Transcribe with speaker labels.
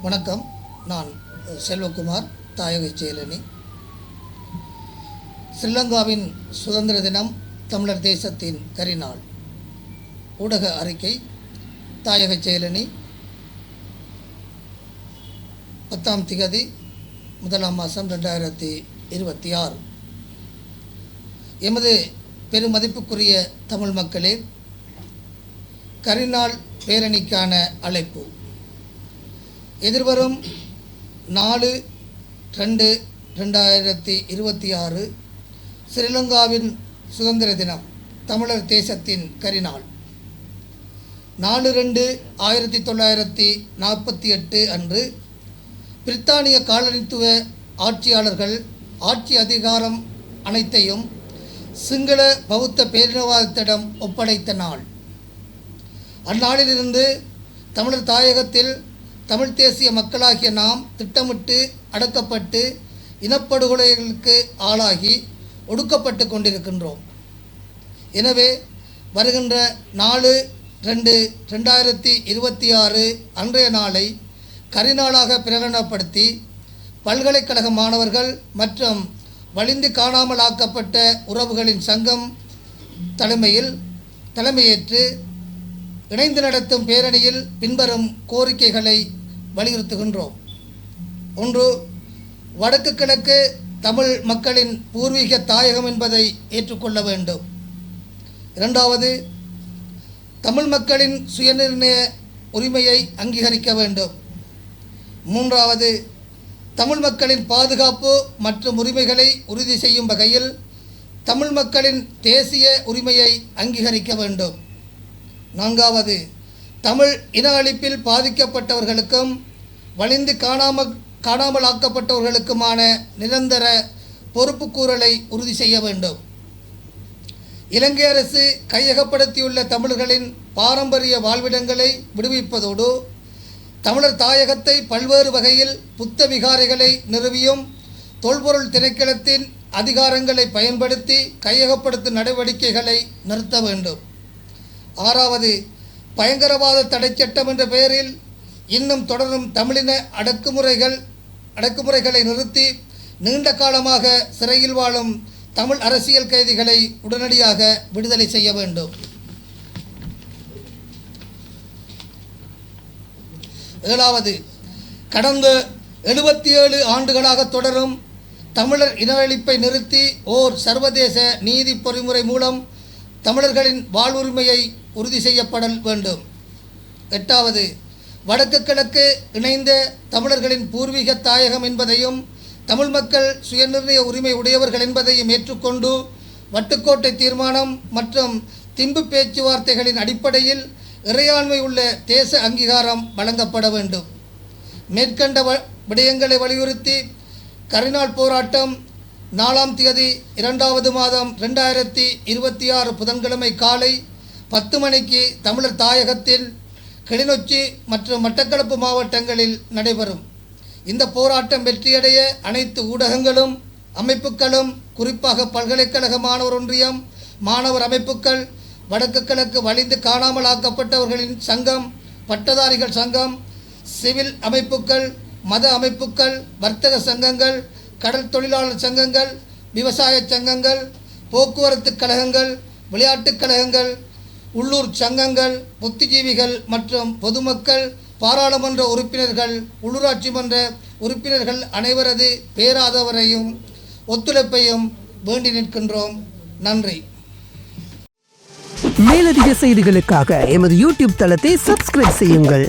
Speaker 1: வணக்கம். நான் செல்வகுமார், தாயக செயலணி. ஸ்ரீலங்காவின் சுதந்திர தினம், தமிழர் தேசத்தின் கரிநாள். ஊடக அறிக்கை. தாயக செயலணி 10ஆம் திகதி 1ஆம் மாதம் 2026. எமது பெருமதிப்புக்குரிய தமிழ் மக்களே, கரிநாள் பேரணிக்கான அழைப்பு. எதிர்வரும் 4/2/2026 ஸ்ரீலங்காவின் சுதந்திர தினம், தமிழர் தேசத்தின் கரிநாள். 4/2/1948 அன்று பிரித்தானிய காலனித்துவ ஆட்சியாளர்கள் ஆட்சி அதிகாரம் அனைத்தையும் சிங்கள பௌத்த பேரினவாதத்திடம் ஒப்படைத்த நாள். அந்நாளிலிருந்து தமிழர் தாயகத்தில் தமிழ் தேசிய மக்களாகிய நாம் திட்டமிட்டு அடக்கப்பட்டு இனப்படுகொலைகளுக்கு ஆளாகி ஒடுக்கப்பட்டு கொண்டிருக்கின்றோம். எனவே வருகின்ற 4/2/2026 அன்றைய நாளை கரிநாளாக பிரகடனப்படுத்தி பல்கலைக்கழக மாணவர்கள் மற்றும் வலிந்து காணாமல் ஆக்கப்பட்ட உறவுகளின் சங்கம் தலைமையேற்று இணைந்து நடத்தும் பேரணியில் பின்வரும் கோரிக்கைகளை வலியுறுத்துகின்றோம். 1. வடக்கு கிழக்கு தமிழ் மக்களின் பூர்வீக தாயகம் என்பதை ஏற்றுக்கொள்ள வேண்டும். 2. தமிழ் மக்களின் சுயநிர்ணய உரிமையை அங்கீகரிக்க வேண்டும். 3. தமிழ் மக்களின் பாதுகாப்பு மற்றும் உரிமைகளை உறுதி செய்யும் வகையில் தமிழ் மக்களின் தேசிய உரிமையை அங்கீகரிக்க வேண்டும். 4. தமிழ் இன அழிப்பில் பாதிக்கப்பட்டவர்களுக்கும் வலிந்து காணாமல் ஆக்கப்பட்டவர்களுக்குமான நிரந்தர பொறுப்புக்கூறலை உறுதி செய்ய வேண்டும். இலங்கை அரசு கையகப்படுத்தியுள்ள தமிழர்களின் பாரம்பரிய வாழ்விடங்களை விடுவிப்பதோடு தமிழர் தாயகத்தை பல்வேறு வகையில் புத்த விகாரைகளை நிறுவியும் தொல்பொருள் திணைக்களத்தின் அதிகாரங்களை பயன்படுத்தி கையகப்படுத்தும் நடவடிக்கைகளை நிறுத்த வேண்டும். 6. பயங்கரவாத தடை சட்டம் என்ற பெயரில் இன்னும் தொடரும் தமிழின அடக்குமுறைகளை நிறுத்தி நீண்ட காலமாக சிறையில் வாழும் தமிழ் அரசியல் கைதிகளை உடனடியாக விடுதலை செய்ய வேண்டும். 7. கடந்த 77 ஆண்டுகளாக தொடரும் தமிழர் இனஅழிப்பை நிறுத்தி ஓர் சர்வதேச நீதி பொறிமுறை மூலம் தமிழர்களின் வாழ்வுரிமையை உறுதி செய்யப்படல் வேண்டும். 8. வடக்கு கிழக்கு இணைந்த தமிழர்களின் பூர்வீக தாயகம் என்பதையும் தமிழ் மக்கள் சுயநிர்ணய உரிமை உடையவர்கள் என்பதையும் ஏற்றுக்கொண்டு வட்டுக்கோட்டை தீர்மானம் மற்றும் திம்பு பேச்சுவார்த்தைகளின் அடிப்படையில் இறையாண்மை உள்ள தேச அங்கீகாரம் வழங்கப்பட வேண்டும். மேற்கண்ட விடயங்களை வலியுறுத்தி கரிநாள் போராட்டம் 4ஆம் தேதி 2வது மாதம் 2026 புதன்கிழமை காலை 10 மணிக்கு தமிழர் தாயகத்தில் கிளிநொச்சி மற்றும் மட்டக்களப்பு மாவட்டங்களில் நடைபெறும். இந்த போராட்டம் வெற்றியடைய அனைத்து ஊடகங்களும் அமைப்புகளும், குறிப்பாக பல்கலைக்கழக மாணவர் ஒன்றியம், மாணவர் அமைப்புகள், வடக்கு கிழக்கு வலிந்து காணாமல் ஆக்கப்பட்டவர்களின் சங்கம், பட்டதாரிகள் சங்கம், சிவில் அமைப்புகள், மத அமைப்புகள், வர்த்தக சங்கங்கள், கடல் தொழிலாளர் சங்கங்கள், விவசாய சங்கங்கள், போக்குவரத்து கழகங்கள், விளையாட்டுக் கழகங்கள், உள்ளூர் சங்கங்கள், புத்திஜீவிகள் மற்றும் பொதுமக்கள், பாராளுமன்ற உறுப்பினர்கள், உள்ளூராட்சி மன்ற உறுப்பினர்கள் அனைவரது பேராதவரையும் ஒத்துழைப்பையும் வேண்டி நிற்கின்றோம். நன்றி.
Speaker 2: மேலதிக செய்திகளுக்காக எமது யூடியூப் தளத்தை சப்ஸ்கிரைப் செய்யுங்கள்.